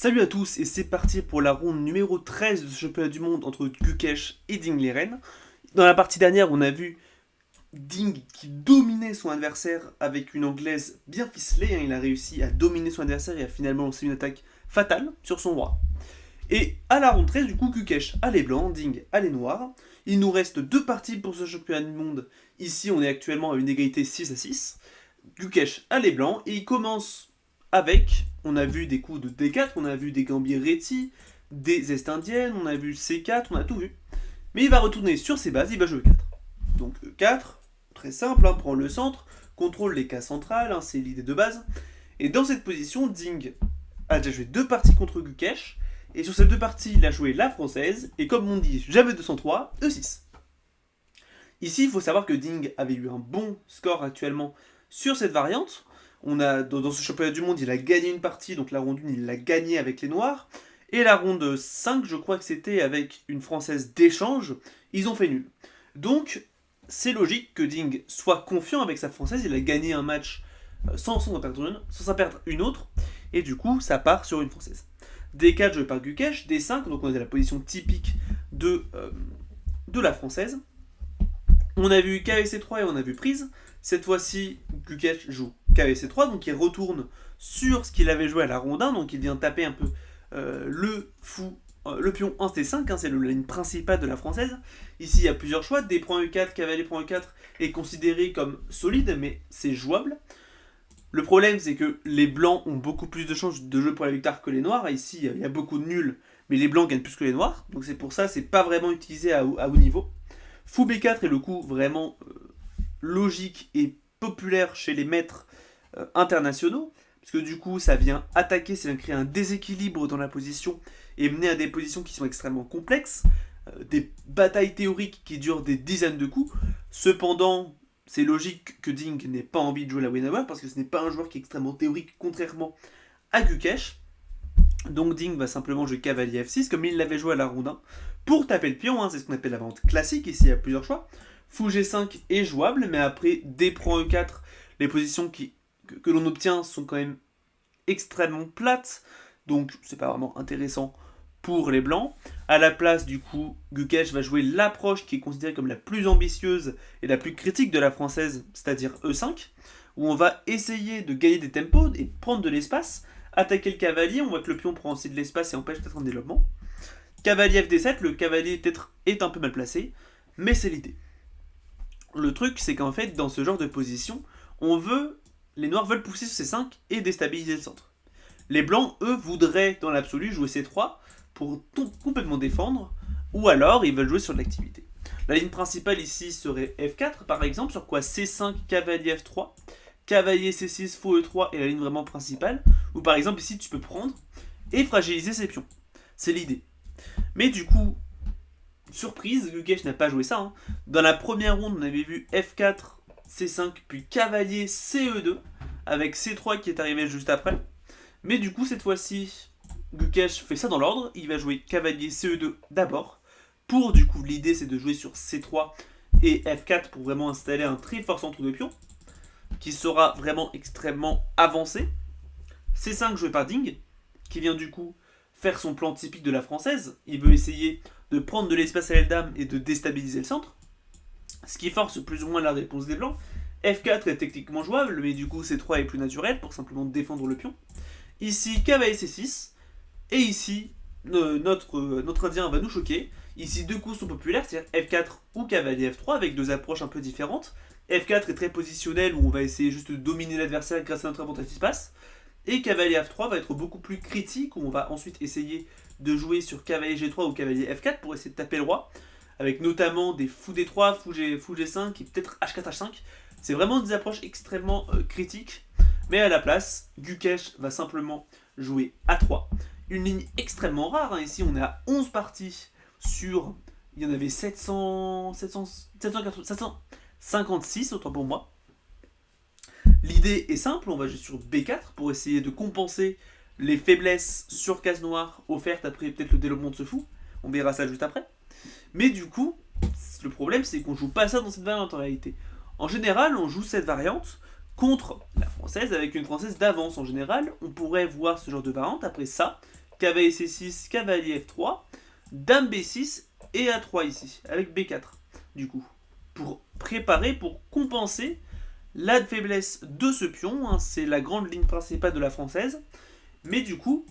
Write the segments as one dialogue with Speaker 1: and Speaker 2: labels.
Speaker 1: Salut à tous et c'est parti pour la ronde numéro 13 de ce championnat du monde entre Gukesh et Ding Liren. Dans la partie dernière, on a vu Ding qui dominait son adversaire avec une anglaise bien ficelée. Il a réussi à dominer son adversaire et a finalement lancé une attaque fatale sur son roi. Et à la ronde 13, du coup, Gukesh a les blancs, Ding a les noirs. Il nous reste deux parties pour ce championnat du monde. Ici, on est actuellement à une égalité 6-6. Gukesh a les blancs et il commence avec, on a vu des coups de D4, on a vu des gambits Reti, des Est indiennes, on a vu C4, on a tout vu. Mais il va retourner sur ses bases, il va jouer 4. Donc 4, très simple, prend le centre, contrôle les cases centrales, c'est l'idée de base. Et dans cette position, Ding a déjà joué deux parties contre Gukesh, et sur ces deux parties, il a joué la française, et comme on dit jamais 203, E6. Ici, il faut savoir que Ding avait eu un bon score actuellement sur cette variante. On a, dans ce championnat du monde, il a gagné une partie, donc la ronde 1, il l'a gagné avec les noirs. Et la ronde 5, je crois que c'était avec une française d'échange, ils ont fait nul. Donc, c'est logique que Ding soit confiant avec sa française, il a gagné un match sans en perdre une autre, et du coup, ça part sur une française. D4 joué par Gukesh, D5, donc on est à la position typique de la française. On a vu KVC3 et on a vu prise. Cette fois-ci, Gukesh joue KVC3, donc il retourne sur ce qu'il avait joué à la ronde 1, donc il vient taper un peu le pion 1T5, c'est la ligne principale de la française. Ici, il y a plusieurs choix. D prend E4, cavalier prend E4 est considéré comme solide, mais c'est jouable. Le problème, c'est que les blancs ont beaucoup plus de chances de jeu pour la victoire que les noirs. Ici, il y a beaucoup de nuls, mais les blancs gagnent plus que les noirs. Donc c'est pour ça, c'est pas vraiment utilisé à haut niveau. Fou B4 est le coup vraiment logique et populaire chez les maîtres internationaux, parce que du coup, ça vient attaquer, ça vient créer un déséquilibre dans la position et mener à des positions qui sont extrêmement complexes, des batailles théoriques qui durent des dizaines de coups. Cependant, c'est logique que Ding n'ait pas envie de jouer la Winnower, parce que ce n'est pas un joueur qui est extrêmement théorique, contrairement à Gukesh. Donc Ding va simplement jouer cavalier F6, comme il l'avait joué à la ronde 1, pour taper le pion, c'est ce qu'on appelle la variante classique, ici il y a plusieurs choix. Fou G5 est jouable, mais après D prend E4, les positions que l'on obtient sont quand même extrêmement plates, donc c'est pas vraiment intéressant pour les blancs. À la place, du coup, Gukesh va jouer l'approche qui est considérée comme la plus ambitieuse et la plus critique de la française, c'est-à-dire E5, où on va essayer de gagner des tempos et prendre de l'espace. Attaquer le cavalier, on voit que le pion prend aussi de l'espace et empêche peut-être un développement. Cavalier FD7, le cavalier peut-être est un peu mal placé, mais c'est l'idée. Le truc, c'est qu'en fait, dans ce genre de position, les noirs veulent pousser sur C5 et déstabiliser le centre. Les blancs, eux, voudraient, dans l'absolu, jouer C3 pour complètement défendre, ou alors ils veulent jouer sur de l'activité. La ligne principale ici serait F4, par exemple, sur quoi C5, cavalier F3, cavalier C6, fou E3 est la ligne vraiment principale, ou par exemple ici tu peux prendre et fragiliser ses pions. C'est l'idée. Mais du coup, surprise, Gukesh n'a pas joué ça. Dans la première ronde, on avait vu F4, C5, puis cavalier CE2, avec C3 qui est arrivé juste après. Mais du coup, cette fois-ci, Gukesh fait ça dans l'ordre. Il va jouer cavalier CE2 d'abord. Pour du coup, l'idée c'est de jouer sur C3 et F4 pour vraiment installer un très fort centre de pion, qui sera vraiment extrêmement avancé. C5 joué par Ding, qui vient du coup faire son plan typique de la française. Il veut essayer de prendre de l'espace à l'aile dame et de déstabiliser le centre, ce qui force plus ou moins la réponse des blancs. F4 est techniquement jouable, mais du coup C3 est plus naturel pour simplement défendre le pion. Ici cavalier C6, et ici notre indien va nous choquer. Ici deux coups sont populaires, c'est-à-dire F4 ou cavalier F3 avec deux approches un peu différentes. F4 est très positionnel où on va essayer juste de dominer l'adversaire grâce à notre avantage d'espace. Et cavalier F3 va être beaucoup plus critique où on va ensuite essayer de jouer sur cavalier G3 ou cavalier F4 pour essayer de taper le roi, avec notamment des fou D3, fou G5 et peut-être H4, H5. C'est vraiment des approches extrêmement critiques, mais à la place, Gukesh va simplement jouer A3. Une ligne extrêmement rare, ici on est à 11 parties sur... Il y en avait 756, autant pour moi. L'idée est simple, on va jouer sur B4 pour essayer de compenser les faiblesses sur case noire offertes après peut-être le développement de ce fou. On verra ça juste après. Mais du coup, le problème c'est qu'on joue pas ça dans cette variante en réalité. En général, on joue cette variante contre la française avec une française d'avance. En général, on pourrait voir ce genre de variante après ça, cavalier C6, cavalier F3, dame B6 et A3 ici, avec B4, du coup. Pour préparer, pour compenser la faiblesse de ce pion, hein, c'est la grande ligne principale de la française. Mais du coup,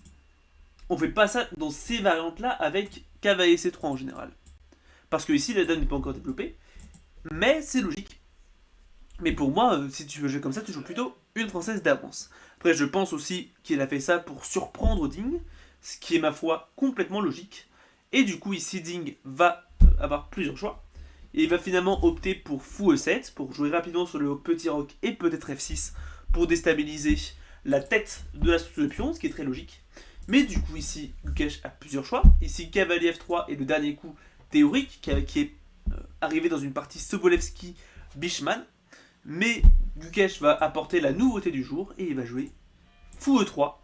Speaker 1: on fait pas ça dans ces variantes-là avec cavalier C3 en général. Parce que ici, la dame n'est pas encore développée, mais c'est logique. Mais pour moi, si tu veux jouer comme ça, tu joues plutôt une française d'avance. Après, je pense aussi qu'il a fait ça pour surprendre Ding, ce qui est ma foi complètement logique. Et du coup, ici, Ding va avoir plusieurs choix. Et il va finalement opter pour fou E7, pour jouer rapidement sur le petit roc et peut-être F6, pour déstabiliser la tête de la structure de pion, ce qui est très logique. Mais du coup, ici, Gukesh a plusieurs choix. Ici, cavalier F3 est le dernier coup théorique qui est arrivé dans une partie Sobolewski-Bichmann. Mais Gukesh va apporter la nouveauté du jour et il va jouer fou E3.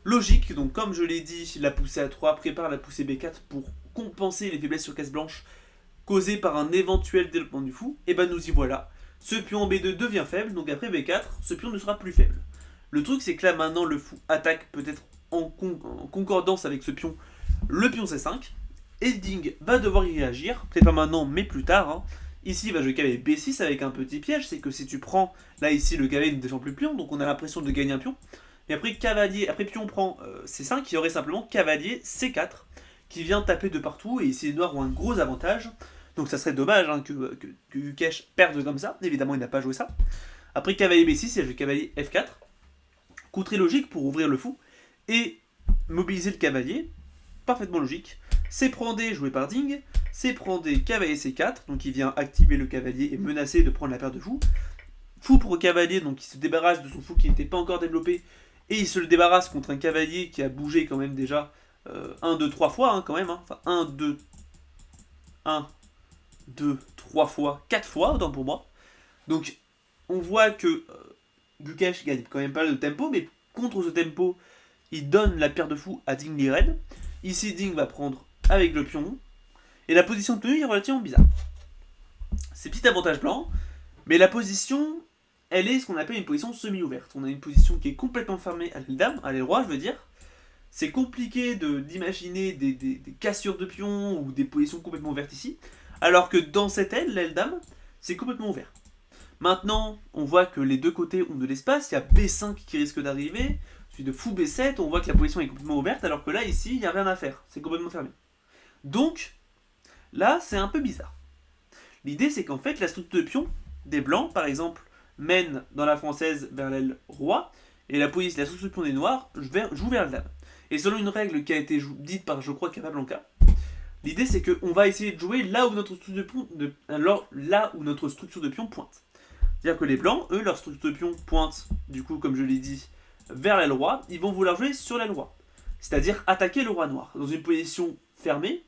Speaker 1: Logique, donc comme je l'ai dit, la poussée A3 prépare la poussée B4 pour compenser les faiblesses sur case blanche causées par un éventuel développement du fou. Et ben nous y voilà. Ce pion en B2 devient faible, donc après B4, ce pion ne sera plus faible. Le truc c'est que là maintenant le fou attaque peut-être en concordance avec ce pion, le pion C5. Et Ding va devoir y réagir, peut-être pas maintenant mais plus tard. Hein. Ici il va jouer cavalier B6 avec un petit piège, c'est que si tu prends, là ici le cavalier ne défend plus le pion, donc on a l'impression de gagner un pion. Et après pion prend C5, il y aurait simplement cavalier C4 qui vient taper de partout et ici les noirs ont un gros avantage. Donc ça serait dommage hein, que Gukesh perde comme ça, évidemment il n'a pas joué ça. Après cavalier B6, il a joué cavalier F4, coup très logique pour ouvrir le fou et mobiliser le cavalier, parfaitement logique. C'est prend D joué par Ding, c'est prend D cavalier C4, donc il vient activer le cavalier et menacer de prendre la paire de fou. Fou pour le cavalier, donc il se débarrasse de son fou qui n'était pas encore développé, et il se le débarrasse contre un cavalier qui a bougé quand même déjà 1, 2, 3 fois, hein, quand même, hein. Enfin 1, 2, 3 fois, 4 fois, autant pour moi. Donc on voit que Gukesh gagne quand même pas de tempo, mais contre ce tempo, il donne la paire de fou à Ding Liren. Ici Ding va prendre avec le pion, et la position de tenue est relativement bizarre. C'est petit avantage blanc, mais la position, elle est ce qu'on appelle une position semi-ouverte. On a une position qui est complètement fermée à l'aile dame, à l'aile roi, je veux dire. C'est compliqué d'imaginer des cassures de pions ou des positions complètement ouvertes ici, alors que dans cette aile, l'aile dame, c'est complètement ouvert. Maintenant, on voit que les deux côtés ont de l'espace, il y a B5 qui risque d'arriver, suite de fou B7, on voit que la position est complètement ouverte, alors que là, ici, il n'y a rien à faire, c'est complètement fermé. Donc, là, c'est un peu bizarre. L'idée, c'est qu'en fait, la structure de pion des blancs, par exemple, mène dans la française vers l'aile roi, et la structure de pion des noirs joue vers la dame. Et selon une règle qui a été dite par, je crois, Capablanca, l'idée c'est qu'on va essayer de jouer là où notre structure de pion pointe. C'est-à-dire que les blancs, eux, leur structure de pion pointe, du coup, comme je l'ai dit, vers l'aile roi, ils vont vouloir jouer sur l'aile roi. C'est-à-dire attaquer le roi noir. Dans une position fermée,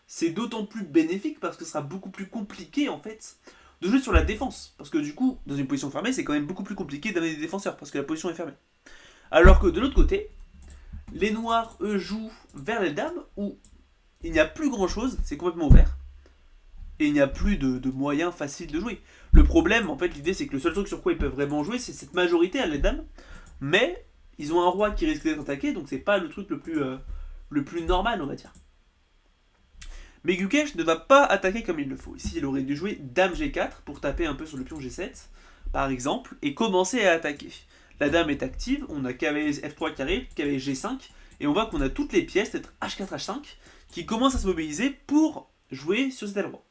Speaker 1: c'est d'autant plus bénéfique parce que ce sera beaucoup plus compliqué, en fait, de jouer sur la défense. Parce que du coup, dans une position fermée, c'est quand même beaucoup plus compliqué d'amener des défenseurs, parce que la position est fermée. Alors que de l'autre côté, les noirs, eux, jouent vers les dames, où il n'y a plus grand chose, c'est complètement ouvert, et il n'y a plus de moyens faciles de jouer. Le problème, en fait, l'idée c'est que le seul truc sur quoi ils peuvent vraiment jouer, c'est cette majorité à les dames, mais ils ont un roi qui risque d'être attaqué, donc c'est pas le truc le plus normal, on va dire. Mais Gukesh ne va pas attaquer comme il le faut. Ici, il aurait dû jouer dame G4 pour taper un peu sur le pion G7, par exemple, et commencer à attaquer. La dame est active, on a cavalier F3 qui arrive, cavalier G5, et on voit qu'on a toutes les pièces, peut-être H4, H5, qui commencent à se mobiliser pour jouer sur cette aile roi.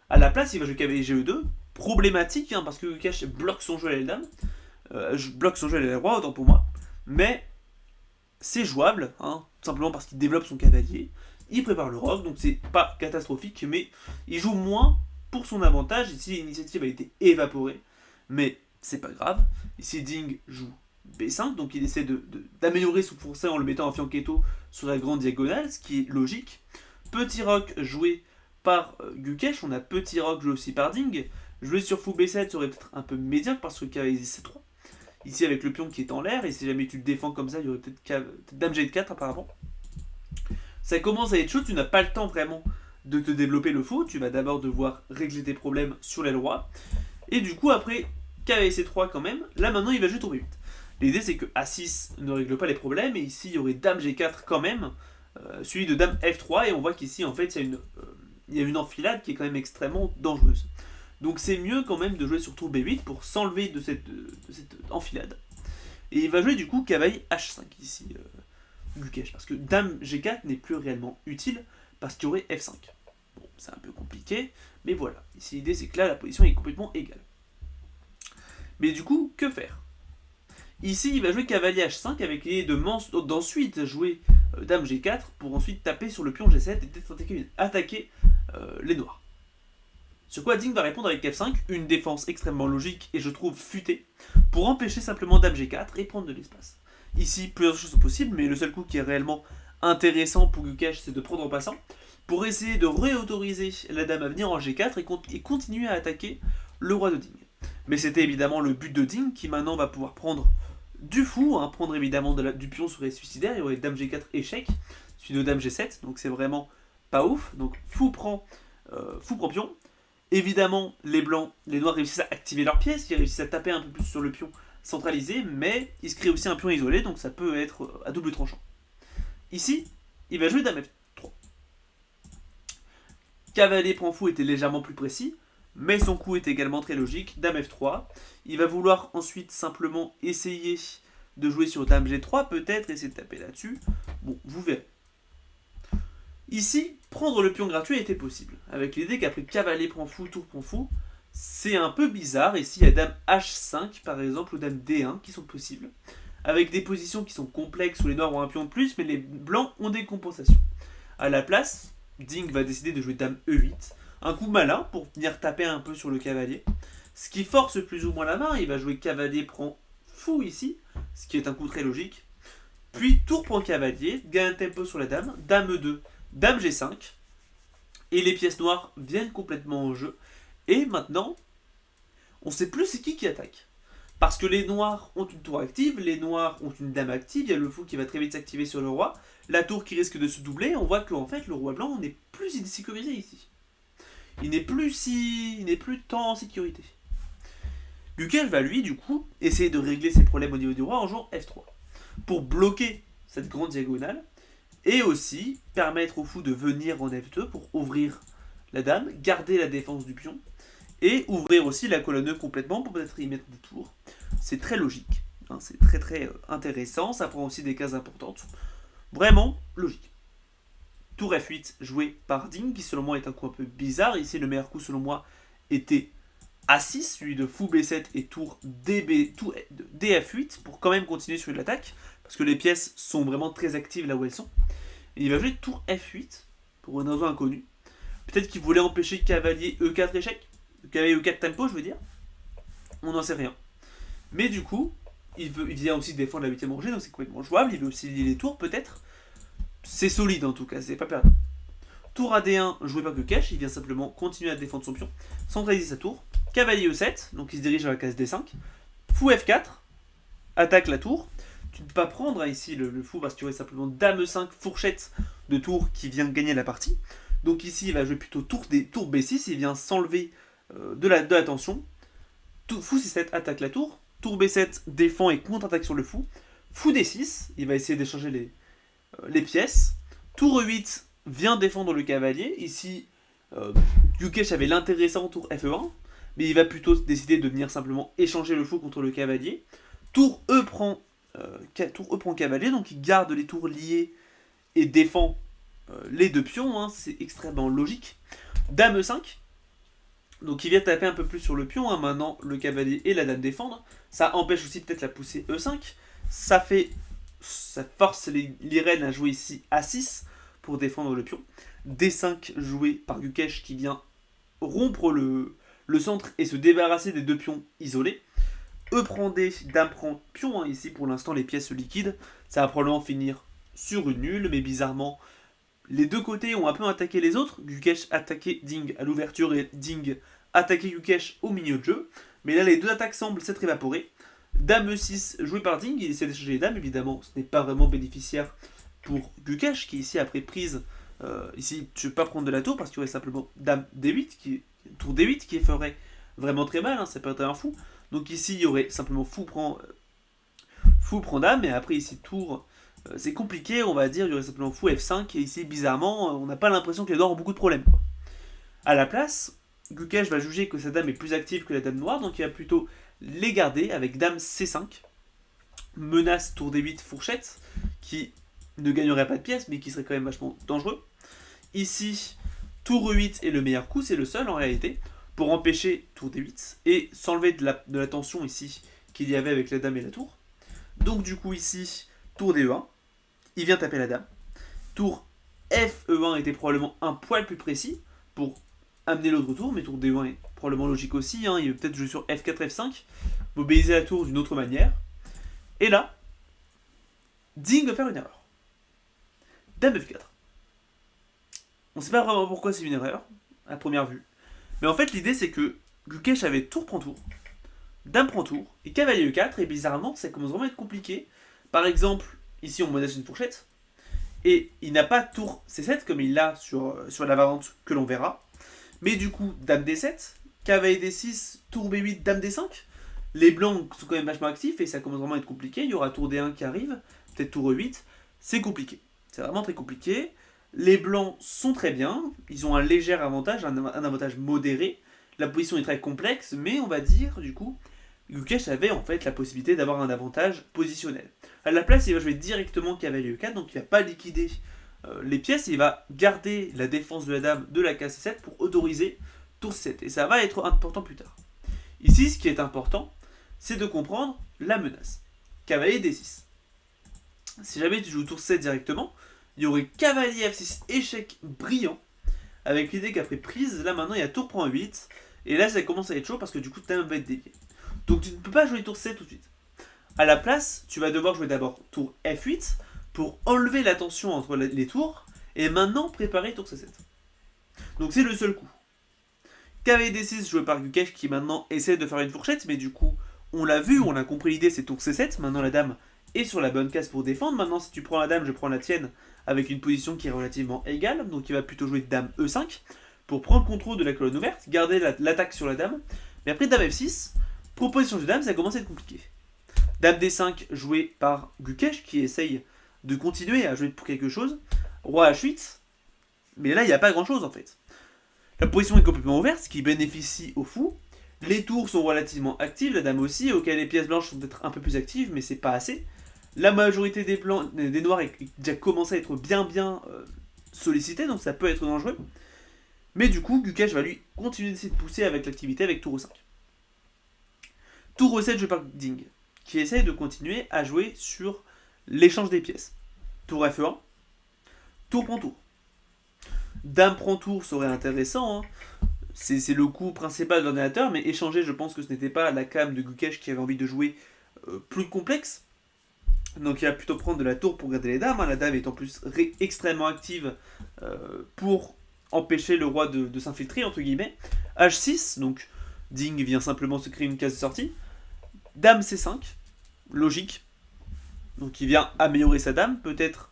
Speaker 1: A la place, il va jouer cavalier GE2, problématique, hein, parce que Gukesh bloque son jeu à l'aile dame, bloque son jeu à l'aile roi, autant pour moi, mais c'est jouable, hein, simplement parce qu'il développe son cavalier, il prépare le roc, donc c'est pas catastrophique, mais il joue moins pour son avantage. Ici, l'initiative a été évaporée, mais c'est pas grave. Ici, Ding joue B5, donc il essaie d'améliorer son français en le mettant en fianchetto sur la grande diagonale, ce qui est logique. Petit roc joué par Gukesh, on a petit roc joué aussi par Ding. Jouer sur fou B7 serait peut-être un peu médiocre parce que cavalier C3. Ici, avec le pion qui est en l'air, et si jamais tu le défends comme ça, il y aurait peut-être dame G4 apparemment. Ça commence à être chaud, tu n'as pas le temps vraiment de te développer le fou, tu vas d'abord devoir régler tes problèmes sur l'aile roi. Et du coup, après, cavalier C3 quand même, là maintenant il va jouer tour B8. L'idée c'est que A6 ne règle pas les problèmes, et ici il y aurait Dame G4 quand même, suivi de Dame F3, et on voit qu'ici en fait il y a une enfilade qui est quand même extrêmement dangereuse. Donc c'est mieux quand même de jouer sur tour B8 pour s'enlever de cette enfilade. Et il va jouer du coup cavalier H5 ici, Gukesh, parce que Dame G4 n'est plus réellement utile, parce qu'il y aurait F5. Bon, c'est un peu compliqué, mais voilà. Ici l'idée c'est que là la position est complètement égale. Mais du coup, que faire? Ici, il va jouer cavalier H5 avec l'idée d'ensuite jouer Dame G4 pour ensuite taper sur le pion G7 et peut-être attaquer les noirs. Sur quoi Ding va répondre avec F5, une défense extrêmement logique et je trouve futée, pour empêcher simplement Dame G4 et prendre de l'espace. Ici, plusieurs choses sont possibles, mais le seul coup qui est réellement intéressant pour Gukesh, c'est de prendre en passant, pour essayer de réautoriser la dame à venir en G4 et continuer à attaquer le roi de Ding. Mais c'était évidemment le but de Ding, qui maintenant va pouvoir prendre du fou, hein. Prendre évidemment du pion serait suicidaire, il y aurait Dame G4 échec, suivi de Dame G7, donc c'est vraiment pas ouf. Donc fou prend pion. Évidemment, les noirs réussissent à activer leur pièce, ils réussissent à taper un peu plus sur le pion centralisé, mais il se crée aussi un pion isolé, donc ça peut être à double tranchant. Ici, il va jouer Dame F3. Cavalier prend fou était légèrement plus précis, mais son coup est également très logique. Dame F3. Il va vouloir ensuite simplement essayer de jouer sur Dame G3, peut-être essayer de taper là-dessus. Bon, vous verrez. Ici, prendre le pion gratuit était possible, avec l'idée qu'après cavalier prend fou, tour prend fou, c'est un peu bizarre. Ici, il y a Dame H5 par exemple, ou Dame D1 qui sont possibles, avec des positions qui sont complexes où les noirs ont un pion de plus, mais les blancs ont des compensations. À la place, Ding va décider de jouer Dame E8, un coup malin pour venir taper un peu sur le cavalier, ce qui force plus ou moins la main. Il va jouer cavalier prend fou ici, ce qui est un coup très logique. Puis tour prend cavalier, gagne un tempo sur la dame, Dame E2, Dame G5, et les pièces noires viennent complètement en jeu. Et maintenant, on ne sait plus c'est qui attaque. Parce que les noirs ont une tour active, les noirs ont une dame active, il y a le fou qui va très vite s'activer sur le roi, la tour qui risque de se doubler, on voit que en fait le roi blanc n'est plus si sécurisé ici. Il n'est plus tant en sécurité. Gukesh va lui, du coup, essayer de régler ses problèmes au niveau du roi en jouant F3. Pour bloquer cette grande diagonale, et aussi permettre au fou de venir en F2 pour ouvrir la dame, garder la défense du pion, et ouvrir aussi la colonne E complètement pour peut-être y mettre des tours. C'est très logique, hein, c'est très très intéressant, ça prend aussi des cases importantes. Vraiment logique. Tour F8 joué par Ding, qui selon moi est un coup un peu bizarre. Ici, le meilleur coup selon moi était A6, celui de fou B7 et tour DF8 pour quand même continuer sur l'attaque, parce que les pièces sont vraiment très actives là où elles sont. Et il va jouer tour F8 pour une raison inconnue. Peut-être qu'il voulait empêcher cavalier E4 échec, cavalier E4 tempo, je veux dire. On n'en sait rien. Mais du coup, il vient aussi défendre la 8ème rangée, donc c'est complètement jouable. Il veut aussi lier les tours, peut-être. C'est solide en tout cas, c'est pas perdu. Tour AD1 joué par Gukesh, il vient simplement continuer à défendre son pion, centraliser sa tour. Cavalier E7, donc il se dirige vers la case D5. Fou F4, attaque la tour. Tu ne peux pas prendre ici le fou parce que tu aurais simplement Dame E5, fourchette de tour qui vient gagner la partie. Donc ici il va jouer plutôt tour B6, il vient s'enlever de la tension. Fou C7 attaque la tour. Tour B7 défend et contre-attaque sur le fou. Fou D6, il va essayer d'échanger les pièces. Tour E8 vient défendre le cavalier. Ici, Gukesh avait l'intéressant tour Fe1, mais il va plutôt décider de venir simplement échanger le fou contre le cavalier. Tour E prend cavalier, donc il garde les tours liés et défend les deux pions, hein, c'est extrêmement logique. Dame E5, donc il vient taper un peu plus sur le pion, hein, maintenant le cavalier et la dame défendre. Ça empêche aussi peut-être la poussée E5. Ça force les reines à jouer ici A6 pour défendre le pion. D5 joué par Gukesh qui vient rompre le centre et se débarrasser des deux pions isolés. E prend D, dame prend pion, hein, ici pour l'instant les pièces liquides. Ça va probablement finir sur une nulle, mais bizarrement les deux côtés ont un peu attaqué les autres. Gukesh attaqué Ding à l'ouverture et Ding attaqué Gukesh au milieu de jeu. Mais là les deux attaques semblent s'être évaporées. Dame E6 joué par Ding, il essaie d'échanger les dames, évidemment ce n'est pas vraiment bénéficiaire pour Gukesh qui ici après prise, ici tu ne peux pas prendre de la tour parce qu'il y aurait simplement Dame D8, tour D8 qui ferait vraiment très mal, hein, ça peut être un fou. Donc ici il y aurait simplement fou prend Fou prend dame, et après ici tour, c'est compliqué, on va dire, il y aurait simplement fou F5, et ici bizarrement, on n'a pas l'impression que les noirs ont beaucoup de problèmes. A la place, Gukesh va juger que sa dame est plus active que la dame noire, donc il va plutôt les garder avec dame C5, menace tour D8 fourchette, qui ne gagnerait pas de pièces, mais qui serait quand même vachement dangereux. Ici, tour E8 est le meilleur coup, c'est le seul en réalité, pour empêcher tour D8, et s'enlever de la tension ici qu'il y avait avec la dame et la tour. Donc du coup ici, tour D1, il vient taper la dame. Tour FE1 était probablement un poil plus précis pour amener l'autre tour, mais tour D1 est probablement logique aussi, hein. Il va peut-être jouer sur F4, F5, mobiliser la tour d'une autre manière. Et là, Ding va faire une erreur. Dame F4. On ne sait pas vraiment pourquoi c'est une erreur, à première vue. Mais en fait, l'idée c'est que Gukesh avait tour prend tour, dame prend tour, et cavalier E4, et bizarrement, ça commence vraiment à être compliqué. Par exemple, ici on menace une fourchette, et il n'a pas tour C7 comme il l'a sur la variante que l'on verra. Mais du coup, dame D7, cavalier D6, tour B8, dame D5. Les blancs sont quand même vachement actifs, et ça commence vraiment à être compliqué. Il y aura tour D1 qui arrive, peut-être tour E8. C'est compliqué. C'est vraiment très compliqué. Les blancs sont très bien, ils ont un léger avantage, un avantage modéré. La position est très complexe, mais on va dire, du coup, Gukesh avait en fait la possibilité d'avoir un avantage positionnel. À la place, il va jouer directement cavalier E4, donc il ne va pas liquider les pièces, il va garder la défense de la dame de la case C7 pour autoriser tour C7. Et ça va être important plus tard. Ici, ce qui est important, c'est de comprendre la menace. Cavalier D6. Si jamais tu joues tour C7 directement, il y aurait cavalier F6, échec brillant, avec l'idée qu'après prise, là maintenant il y a tour prend 8, et là ça commence à être chaud parce que du coup ta dame va être déviée. Donc tu ne peux pas jouer tour C tout de suite. A la place, tu vas devoir jouer d'abord tour F8 pour enlever la tension entre les tours, et maintenant préparer tour C7. Donc c'est le seul coup. Cavalier D6 joué par Gukesh qui maintenant essaie de faire une fourchette, mais du coup on l'a vu, on a compris l'idée, c'est tour C7, maintenant la dame est sur la bonne case pour défendre. Maintenant si tu prends la dame, je prends la tienne, avec une position qui est relativement égale, donc il va plutôt jouer dame E5 pour prendre le contrôle de la colonne ouverte, garder l'attaque sur la dame. Mais après dame F6, proposition de dame, ça commence à être compliqué. Dame D5 joué par Gukesh qui essaye de continuer à jouer pour quelque chose. Roi H8, mais là il n'y a pas grand chose en fait. La position est complètement ouverte, ce qui bénéficie au fou. Les tours sont relativement actives, la dame aussi, auquel les pièces blanches sont peut-être un peu plus actives, mais c'est pas assez. La majorité des noirs est déjà commencé à être bien sollicité, donc ça peut être dangereux. Mais du coup, Gukesh va lui continuer d'essayer de pousser avec l'activité avec tour E5. Tour E7 joué par Ding, qui essaye de continuer à jouer sur l'échange des pièces. Tour Fe1, tour prend tour. Dame prend tour serait intéressant, hein. C'est le coup principal de l'ordinateur, mais échanger, je pense que ce n'était pas la cam de Gukesh qui avait envie de jouer plus complexe. Donc il va plutôt prendre de la tour pour garder les dames, hein. La dame est en plus extrêmement active pour empêcher le roi de s'infiltrer, entre guillemets. H6, donc Ding vient simplement se créer une case de sortie. Dame C5, logique. Donc il vient améliorer sa dame, peut-être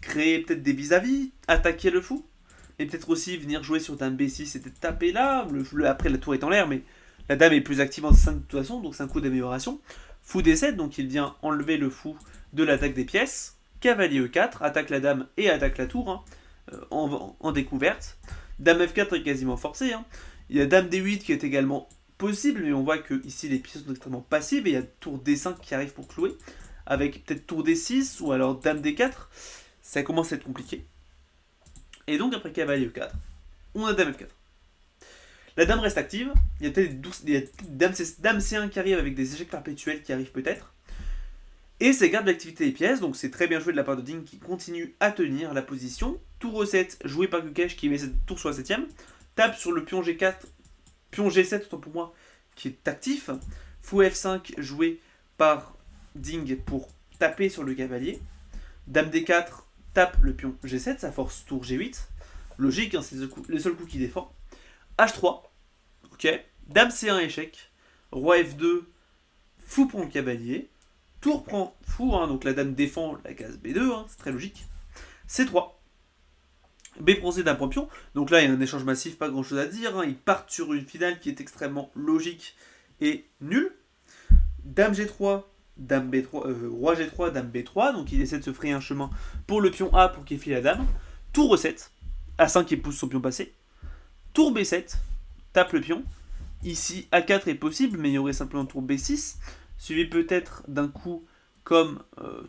Speaker 1: créer peut-être des vis-à-vis, attaquer le fou. Et peut-être aussi venir jouer sur dame B6 et peut-être taper là. Après la tour est en l'air, mais la dame est plus active en 5 de toute façon, donc c'est un coup d'amélioration. Fou D7, donc il vient enlever le fou de l'attaque des pièces. Cavalier E4, attaque la dame et attaque la tour, hein, en découverte. Dame F4 est quasiment forcée, hein. Il y a dame D8 qui est également possible, mais on voit que ici les pièces sont extrêmement passives, et il y a tour D5 qui arrive pour clouer, avec peut-être tour D6, ou alors dame D4, ça commence à être compliqué. Et donc après cavalier E4, on a dame F4. La dame reste active, il y a peut-être dame C1 qui arrive avec des échecs perpétuels qui arrivent peut-être. Et ça garde l'activité des pièces, donc c'est très bien joué de la part de Ding qui continue à tenir la position. Tour E7 joué par Gukesh qui met cette tour sur la 7ème. Tape sur le pion G4, pion G7 autant pour moi, qui est actif. Fou F5 joué par Ding pour taper sur le cavalier. Dame D4 tape le pion G7, ça force tour G8. Logique, hein, c'est le seul coup qui défend. H3, ok. Dame C1 échec. Roi F2, fou prend le cavalier. Tour prend fou, hein, donc la dame défend la case B2, hein, c'est très logique. C3. B prend C, dame prend pion. Donc là, il y a un échange massif, pas grand chose à dire, hein. Ils partent sur une finale qui est extrêmement logique et nulle. Dame G3, dame B3, roi G3, dame B3, donc il essaie de se frayer un chemin pour le pion A pour qu'il file la dame. Tour E7, A5 qui pousse son pion passé. Tour B7, tape le pion. Ici A4 est possible, mais il y aurait simplement tour B6, suivi peut-être d'un coup comme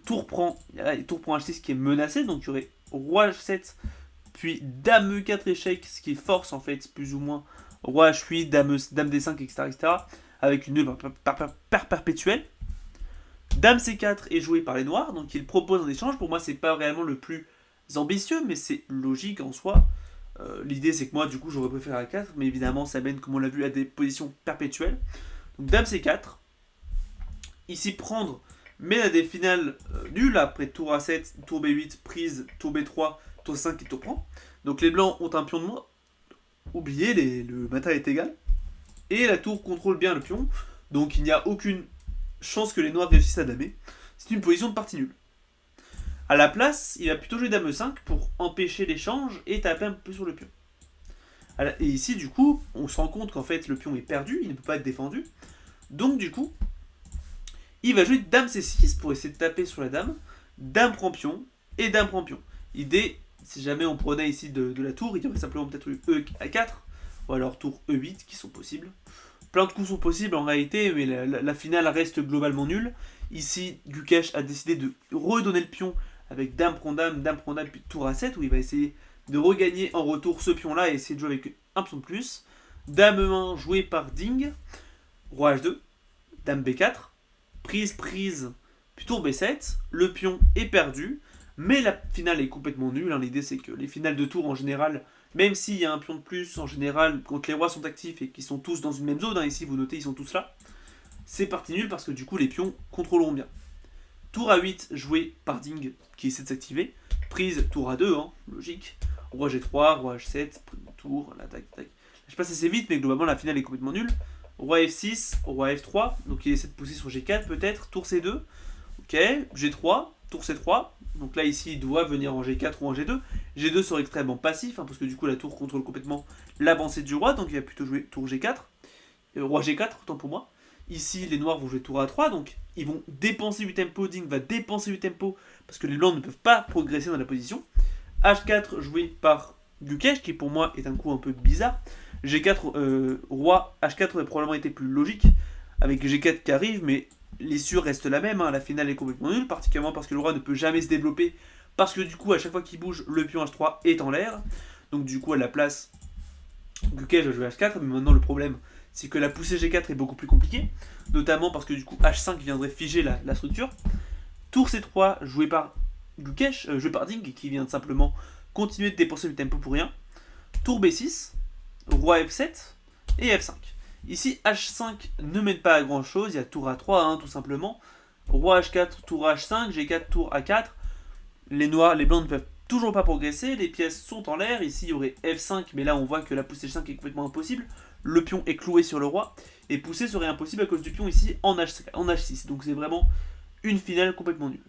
Speaker 1: tour prend H6 qui est menacé, donc il y aurait roi H7, puis dame E4 échec, ce qui force en fait plus ou moins roi H8, dame D5, etc., etc., avec une nulle perpétuelle. Dame C4 est joué par les noirs, donc il propose un échange. Pour moi, c'est pas réellement le plus ambitieux, mais c'est logique en soi. L'idée, c'est que moi, du coup, j'aurais préféré A4, mais évidemment, ça mène, comme on l'a vu, à des positions perpétuelles. Donc, dame C4. Ici, prendre mène à des finales nulles après tour A7, tour B8, prise, tour B3, tour 5 et tour prend. Donc, les blancs ont un pion de moins. Oubliez, le matin est égal. Et la tour contrôle bien le pion. Donc, il n'y a aucune chance que les noirs réussissent à damer. C'est une position de partie nulle. À la place, il va plutôt jouer dame E5 pour empêcher l'échange et taper un peu sur le pion. Et ici, du coup, on se rend compte qu'en fait, le pion est perdu, il ne peut pas être défendu. Donc, du coup, il va jouer dame C6 pour essayer de taper sur la dame. Dame prend pion et dame prend pion. L'idée, si jamais on prenait ici de la tour, il y aurait simplement peut-être eu E4 ou alors tour E8 qui sont possibles. Plein de coups sont possibles en réalité, mais la finale reste globalement nulle. Ici, Gukesh a décidé de redonner le pion avec dame prend dame, puis tour A7, où il va essayer de regagner en retour ce pion-là et essayer de jouer avec un pion de plus. Dame E1 joué par Ding, roi H2, dame B4, prise, puis tour B7, le pion est perdu, mais la finale est complètement nulle. L'idée c'est que les finales de tour en général, même s'il y a un pion de plus, en général, quand les rois sont actifs et qu'ils sont tous dans une même zone, ici vous notez ils sont tous là, c'est parti nul parce que du coup les pions contrôleront bien. Tour A8 joué par Ding qui essaie de s'activer, prise tour A2, logique, roi G3, roi H7, tour, là, tac. Je passe assez vite, mais globalement la finale est complètement nulle. Roi F6, roi F3, donc il essaie de pousser sur G4 peut-être, tour C2, ok, G3, tour C3, donc là ici il doit venir en G4 ou en G2. G2 serait extrêmement passif, parce que du coup la tour contrôle complètement l'avancée du roi, donc il va plutôt jouer tour G4, roi G4, autant pour moi. Ici les noirs vont jouer tour A3, donc ils vont dépenser du tempo, Ding va dépenser du tempo, parce que les blancs ne peuvent pas progresser dans la position. H4 joué par Gukesh, qui pour moi est un coup un peu bizarre. G4, roi H4 aurait probablement été plus logique, avec G4 qui arrive, mais l'issue reste la même, la finale est complètement nulle, particulièrement parce que le roi ne peut jamais se développer, parce que du coup à chaque fois qu'il bouge, le pion H3 est en l'air, donc du coup à la place, Gukesh va jouer H4, mais maintenant le problème c'est que la poussée G4 est beaucoup plus compliquée, notamment parce que du coup H5 viendrait figer la structure. Tour C3 joué par Gukesh, joué par Ding, qui vient de simplement continuer de dépenser du tempo pour rien. Tour B6, roi F7 et F5. Ici H5 ne mène pas à grand chose, il y a tour A3 tout simplement. Roi H4, tour H5, G4, tour A4. Les blancs ne peuvent toujours pas progresser, les pièces sont en l'air. Ici il y aurait F5, mais là on voit que la poussée G5 est complètement impossible. Le pion est cloué sur le roi, et pousser serait impossible à cause du pion ici en H6. Donc c'est vraiment une finale complètement nulle.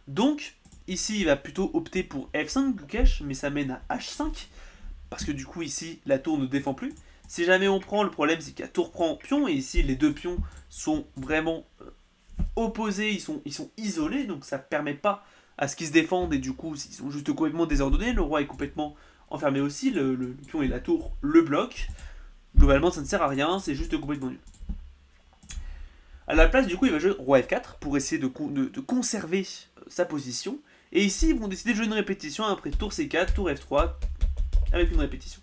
Speaker 1: Donc ici il va plutôt opter pour F5 Gukesh, mais ça mène à H5, parce que du coup ici la tour ne défend plus. Si jamais on prend, le problème c'est qu'il y a tour prend pion, et ici les deux pions sont vraiment opposés, ils sont isolés, donc ça ne permet pas à ce qu'ils se défendent, et du coup ils sont juste complètement désordonnés. Le roi est complètement enfermé aussi, le pion et la tour le bloquent. Globalement ça ne sert à rien, c'est juste complètement nul. A la place du coup il va jouer roi F4 pour essayer de conserver sa position. Et ici ils vont décider de jouer une répétition après tour C4, tour F3 avec une répétition.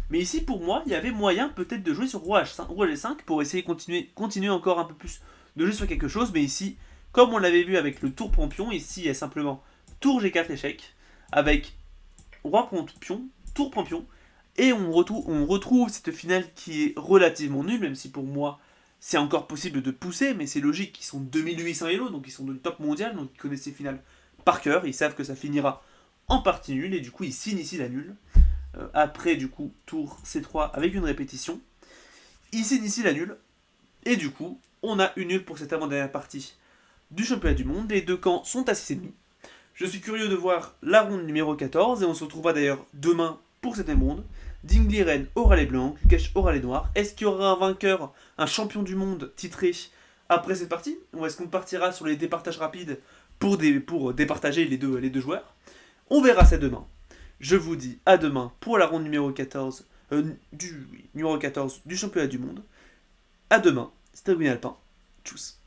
Speaker 1: Mais ici pour moi il y avait moyen peut-être de jouer sur roi H5, roi G5 pour essayer de continuer encore un peu plus de jouer sur quelque chose. Mais ici comme on l'avait vu avec le tour prend pion, ici il y a simplement tour G4 échec avec roi prend pion, tour prend pion. Et on retrouve cette finale qui est relativement nulle, même si pour moi c'est encore possible de pousser, mais c'est logique, ils sont 2800 Elo, donc ils sont de top mondial, donc ils connaissent ces finales par cœur, ils savent que ça finira en partie nulle, et du coup ils signent ici la nulle. Après du coup tour C3 avec une répétition, ils signent ici la nulle, et du coup on a une nulle pour cette avant-dernière partie du championnat du monde. Les deux camps sont à 6,5. Je suis curieux de voir la ronde numéro 14, et on se retrouvera d'ailleurs demain pour cette même ronde. Ding Liren aura les blancs, Gukesh aura les noirs. Est-ce qu'il y aura un vainqueur, un champion du monde titré après cette partie, ou est-ce qu'on partira sur les départages rapides pour départager les deux joueurs? On verra ça demain. Je vous dis à demain pour la ronde numéro 14, numéro 14 du championnat du monde. À demain, c'était Ruben Alpin. Tchuss.